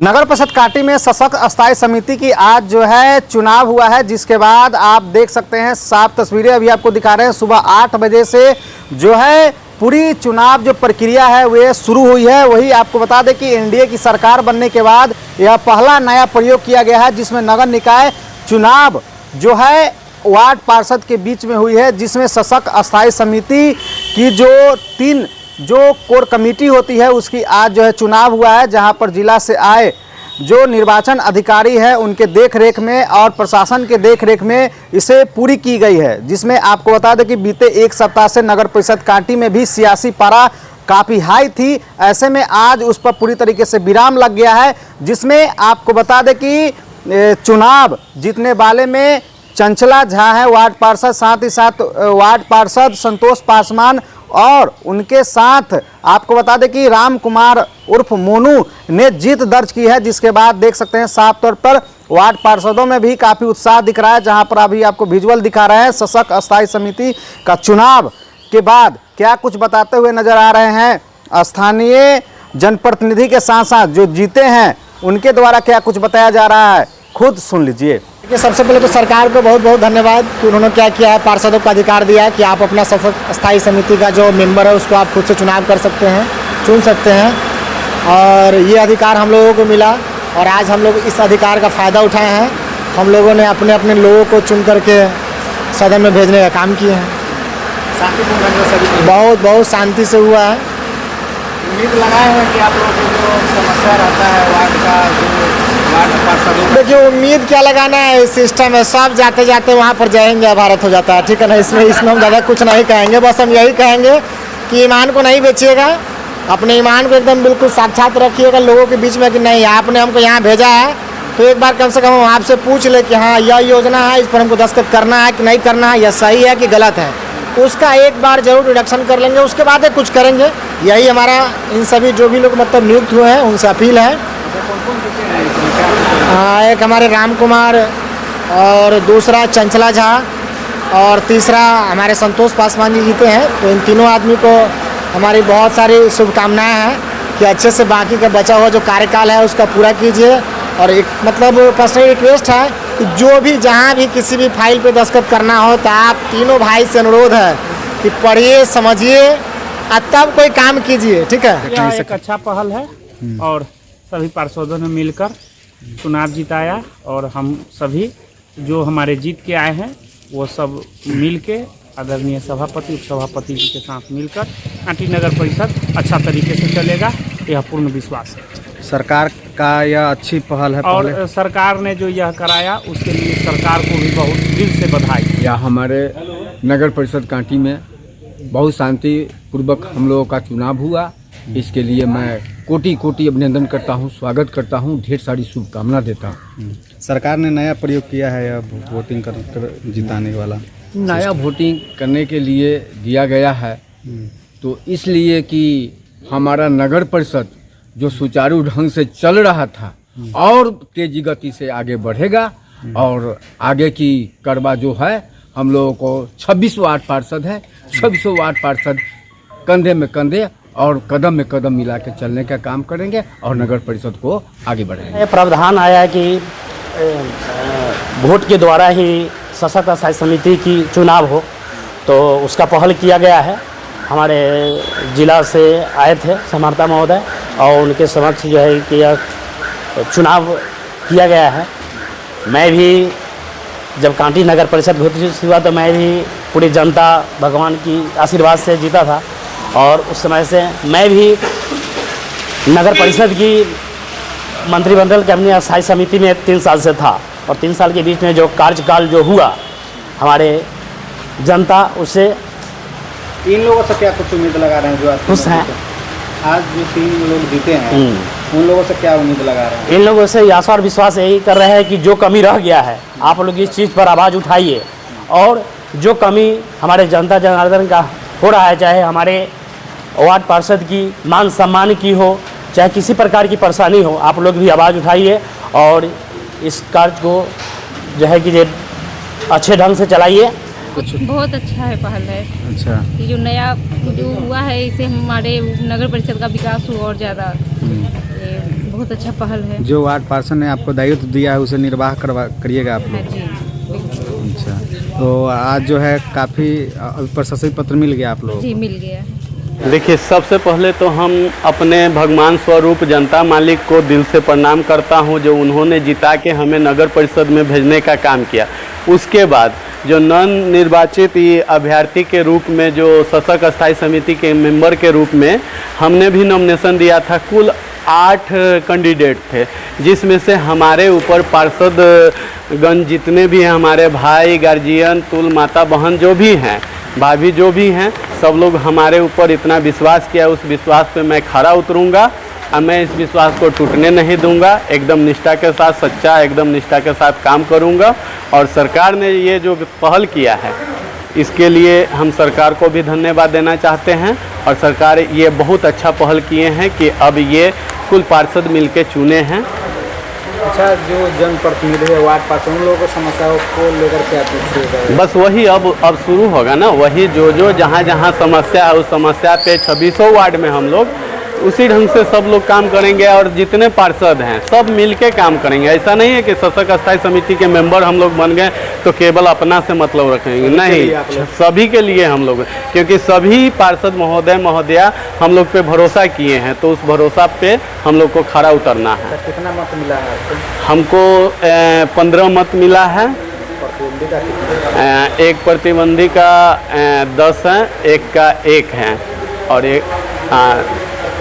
नगर परिषद कांटी में सशक्त अस्थायी समिति की आज जो है चुनाव हुआ है, जिसके बाद आप देख सकते हैं साफ तस्वीरें अभी आपको दिखा रहे हैं। सुबह 8 बजे से जो है पूरी चुनाव जो प्रक्रिया है वह शुरू हुई है। वही आपको बता दें कि एनडीए की सरकार बनने के बाद यह पहला नया प्रयोग किया गया है, जिसमें नगर निकाय चुनाव जो है वार्ड पार्षद के बीच में हुई है, जिसमें सशक्त अस्थायी समिति की जो 3 जो कोर कमेटी होती है उसकी आज जो है चुनाव हुआ है, जहां पर जिला से आए जो निर्वाचन अधिकारी है उनके देखरेख में और प्रशासन के देखरेख में इसे पूरी की गई है। जिसमें आपको बता दें कि बीते एक सप्ताह से नगर परिषद कांटी में भी सियासी पारा काफ़ी हाई थी। ऐसे में आज उस पर पूरी तरीके से विराम लग गया है, जिसमें आपको बता दें कि चुनाव जीतने वाले में चंचला झा है वार्ड पार्षद, साथ ही साथ वार्ड पार्षद संतोष पासवान और उनके साथ आपको बता दें कि राम कुमार उर्फ मोनू ने जीत दर्ज की है। जिसके बाद देख सकते हैं साफ तौर पर वार्ड पार्षदों में भी काफ़ी उत्साह दिख रहा है, जहां पर अभी आपको विजुअल दिखा रहे हैं। सशक्त अस्थायी समिति का चुनाव के बाद क्या कुछ बताते हुए नजर आ रहे हैं स्थानीय जनप्रतिनिधि के साथ साथ जो जीते हैं उनके द्वारा क्या कुछ बताया जा रहा है, खुद सुन लीजिए। सबसे पहले तो सरकार को बहुत बहुत धन्यवाद कि उन्होंने क्या किया है, पार्षदों को अधिकार दिया है कि आप अपना सशक्त अस्थायी समिति का जो मेंबर है उसको आप खुद से चुनाव कर सकते हैं, चुन सकते हैं। और ये अधिकार हम लोगों को मिला और आज हम लोग इस अधिकार का फ़ायदा उठाए हैं। हम लोगों ने अपने अपने लोगों को चुन करके सदन में भेजने का काम किए हैं। बहुत बहुत शांति से हुआ है। उम्मीद लगाए हैं कि आप लोगों को जो समस्या रहता है वार्ड का, जो वार्ड पार्षदों, देखिए उम्मीद क्या लगाना है, सिस्टम है, सब जाते जाते वहाँ पर जाएंगे भारत हो जाता है, ठीक है ना। इसमें हम ज़्यादा कुछ नहीं कहेंगे, बस हम यही कहेंगे कि ईमान को नहीं बेचिएगा, अपने ईमान को एकदम बिल्कुल साक्षात रखिएगा लोगों के बीच में कि नहीं आपने हमको यहाँ भेजा है तो एक बार कम से कम हम आपसे पूछ ले कि हाँ यह योजना है, इस पर हमको दस्तखत करना है कि नहीं करना है, यह सही है कि गलत है, उसका एक बार जरूर रिडक्शन कर लेंगे, उसके बाद कुछ करेंगे। यही हमारा इन सभी जो भी लोग मतलब नियुक्त हुए हैं उनसे अपील है। एक हमारे राम कुमार और दूसरा चंचला झा और तीसरा हमारे संतोष पासवान जी जीते हैं। तो इन तीनों आदमी को हमारी बहुत सारी शुभकामनाएं हैं कि अच्छे से बाकी का बचा हुआ जो कार्यकाल है उसका पूरा कीजिए। और एक मतलब पर्सनल रिक्वेस्ट है कि जो भी जहाँ भी किसी भी फाइल पे दस्तखत करना हो तो आप तीनों भाई से अनुरोध है कि पढ़िए समझिए और तब कोई काम कीजिए, ठीक है। यह एक अच्छा पहल है और सभी पार्षदों ने मिलकर चुनाव जिताया और हम सभी जो हमारे जीत के आए हैं वो सब मिल के आदरणीय सभापति उप सभापति जी के साथ मिलकर कांटी नगर परिषद अच्छा तरीके से चलेगा, यह पूर्ण विश्वास है। सरकार का यह अच्छी पहल है और सरकार ने जो यह कराया उसके लिए सरकार को भी बहुत दिल से बधाई। या हमारे नगर परिषद कांटी में बहुत शांति पूर्वक हम लोगों का चुनाव हुआ, इसके लिए मैं कोटि कोटि अभिनंदन करता हूं, स्वागत करता हूं, ढेर सारी शुभकामना देता हूं। सरकार ने नया प्रयोग किया है या वोटिंग कर जिताने वाला नया वोटिंग करने के लिए दिया गया है, तो इसलिए कि हमारा नगर परिषद जो सुचारू ढंग से चल रहा था और तेजी गति से आगे बढ़ेगा और आगे की करवा जो है हम लोगों को 26 वार्ड पार्षद है, 26 वार्ड पार्षद कंधे में कंधे और कदम में कदम मिला के चलने का काम करेंगे और नगर परिषद को आगे बढ़ाएंगे। प्रावधान आया है कि वोट के द्वारा ही सशक्त अस्थायी समिति की चुनाव हो, तो उसका पहल किया गया है। हमारे जिला से आए थे समर्था महोदय और उनके समक्ष जो है कि यह चुनाव किया गया है। मैं भी जब कांटी नगर परिषद घोषित हुआ तो मैं भी पूरी जनता भगवान की आशीर्वाद से जीता था और उस समय से मैं भी नगर परिषद की मंत्रिमंडल के अपनी अस्थायी समिति में 3 साल से था और 3 साल के बीच में जो कार्यकाल जो हुआ हमारे जनता उससे इन लोगों से क्या कुछ उम्मीद लगा रहे हैं जो खुश हैं। आज जो 3 लोग जीते हैं उन लोगों से क्या उम्मीद लगा रहे हैं? इन लोगों से आशा और विश्वास यही कर रहे हैं कि जो कमी रह गया है आप लोग इस चीज़ पर आवाज़ उठाइए और जो कमी हमारे जनता जनार्दन का हो रहा है, चाहे हमारे वार्ड पार्षद की मान सम्मान की हो, चाहे किसी प्रकार की परेशानी हो, आप लोग भी आवाज़ उठाइए और इस कार्य को जो है कि अच्छे ढंग से चलाइए। बहुत अच्छा है पहल है। अच्छा, ये जो नया जो हुआ है इससे हमारे नगर परिषद का विकास हुआ और ज़्यादा बहुत अच्छा पहल है। जो वार्ड पार्षद ने आपको दायित्व दिया है उसे निर्वाह करिएगा आप हाँ लोग। जी बिल्कुल। अच्छा, तो आज जो है काफ़ी प्रशस्ति पत्र मिल गया आप लोग। जी मिल गया। देखिए, सबसे पहले तो हम अपने भगवान स्वरूप जनता मालिक को दिल से प्रणाम करता हूं, जो उन्होंने जिता के हमें नगर परिषद में भेजने का काम किया। उसके बाद जो नन निर्वाचित ये अभ्यर्थी के रूप में जो सशक्त अस्थायी समिति के मेंबर के रूप में हमने भी नॉमिनेशन दिया था। कुल 8 कैंडिडेट थे, जिसमें से हमारे ऊपर पार्षदगण जितने भी हैं, हमारे भाई, गार्जियन, तुल, माता, बहन जो भी हैं, भाभी जो भी हैं, सब लोग हमारे ऊपर इतना विश्वास किया। उस विश्वास पे मैं खरा उतरूँगा और मैं इस विश्वास को टूटने नहीं दूंगा। एकदम निष्ठा के साथ, सच्चा एकदम निष्ठा के साथ काम करूंगा। और सरकार ने ये जो पहल किया है, इसके लिए हम सरकार को भी धन्यवाद देना चाहते हैं। और सरकार ये बहुत अच्छा पहल किए हैं कि अब ये कुल पार्षद मिलके चुने हैं। अच्छा, जो जनप्रतिनिधि है वार्ड पार्षद, उन लोगों को समस्याओं को लेकर क्या पूछिएगा? बस वही अब शुरू होगा ना, वही जो जहाँ समस्या है उस समस्या पे 2600 वार्ड में हम लोग उसी ढंग से सब लोग काम करेंगे। और जितने पार्षद हैं सब मिलके काम करेंगे। ऐसा नहीं है कि सशक्त अस्थायी समिति के मेंबर हम लोग बन गए तो केवल अपना से मतलब रखेंगे, नहीं, सभी के लिए हम लोग, क्योंकि सभी पार्षद महोदय महोदया हम लोग पे भरोसा किए हैं, तो उस भरोसा पे हम लोग को खरा उतरना है। कितना मत मिला है आपको? हमको 15 मत मिला है। एक प्रतिबंधी का 10 है, एक का 1 है और एक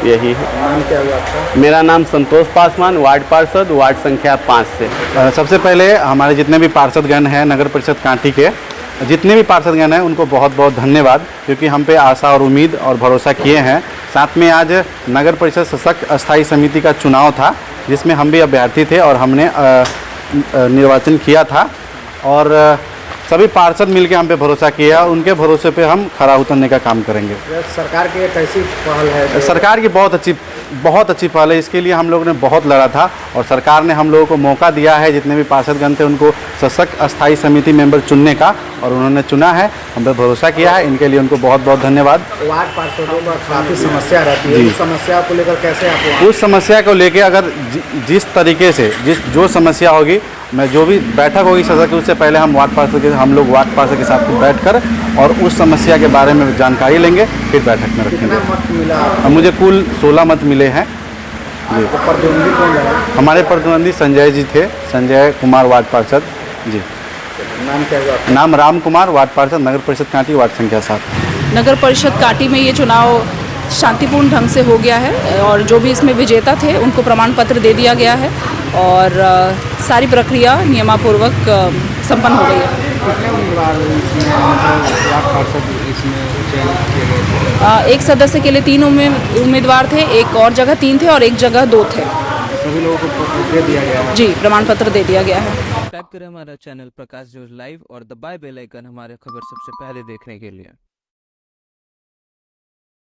यही है। नाम क्या हुआ आपका? मेरा नाम संतोष पासवान, वार्ड पार्षद, वार्ड संख्या 5 से। सबसे पहले हमारे जितने भी पार्षदगण हैं नगर परिषद कांटी के, जितने भी पार्षदगण हैं उनको बहुत बहुत धन्यवाद, क्योंकि हम पे आशा और उम्मीद और भरोसा किए हैं। साथ में आज नगर परिषद सशक्त अस्थायी समिति का चुनाव था, जिसमें हम भी अभ्यर्थी थे और हमने निर्वाचन किया था। और सभी पार्षद मिलकर हम पे भरोसा किया, उनके भरोसे पे हम खरा उतरने का काम करेंगे। सरकार की एक ऐसी पहल है, सरकार की बहुत अच्छी पहल है। इसके लिए हम लोगों ने बहुत लड़ा था और सरकार ने हम लोगों को मौका दिया है, जितने भी पार्षदगण थे उनको सशक्त अस्थायी समिति मेंबर चुनने का, और उन्होंने चुना है, हम पे भरोसा किया है। इनके लिए उनको बहुत बहुत धन्यवाद। वार्ड पार्षदों में काफ़ी समस्या रहती है, उस समस्या को लेकर कैसे आप उस समस्या को लेके अगर जिस तरीके से जो समस्या होगी, मैं जो भी बैठक होगी सदस्य, उससे पहले हम लोग वार्ड पार्षद के साथ बैठकर और उस समस्या के बारे में जानकारी लेंगे, फिर बैठक में रखेंगे। मत मिला? मुझे कुल 16 मत मिले हैं जी। प्रतिद्वंदी कौन है? हमारे प्रतिद्वंदी संजय जी थे, संजय कुमार वार्ड पार्षद जी। नाम क्या हुआ? नाम राम कुमार, वार्ड पार्षद, नगर परिषद कांटी, वार्ड संख्या 7। नगर परिषद कांटी में ये चुनाव शांतिपूर्ण ढंग से हो गया है और जो भी इसमें विजेता थे उनको प्रमाण पत्र दे दिया गया है और सारी प्रक्रिया नियमापूर्वक संपन्न हो गई है। कितने वार्ड पार्षद इसमें चयन किए गए थे? एक सदस्य के लिए 3 उम्मीदवार थे, एक और जगह 3 थे और एक जगह 2 थे। सभी लोगों को दे दिया गया है? जी, प्रमाण पत्र दे दिया गया है। सब्सक्राइब करें हमारा चैनल प्रकाश न्यूज़ लाइव और दबाए बेल आइकन हमारे खबर सबसे पहले देखने के लिए।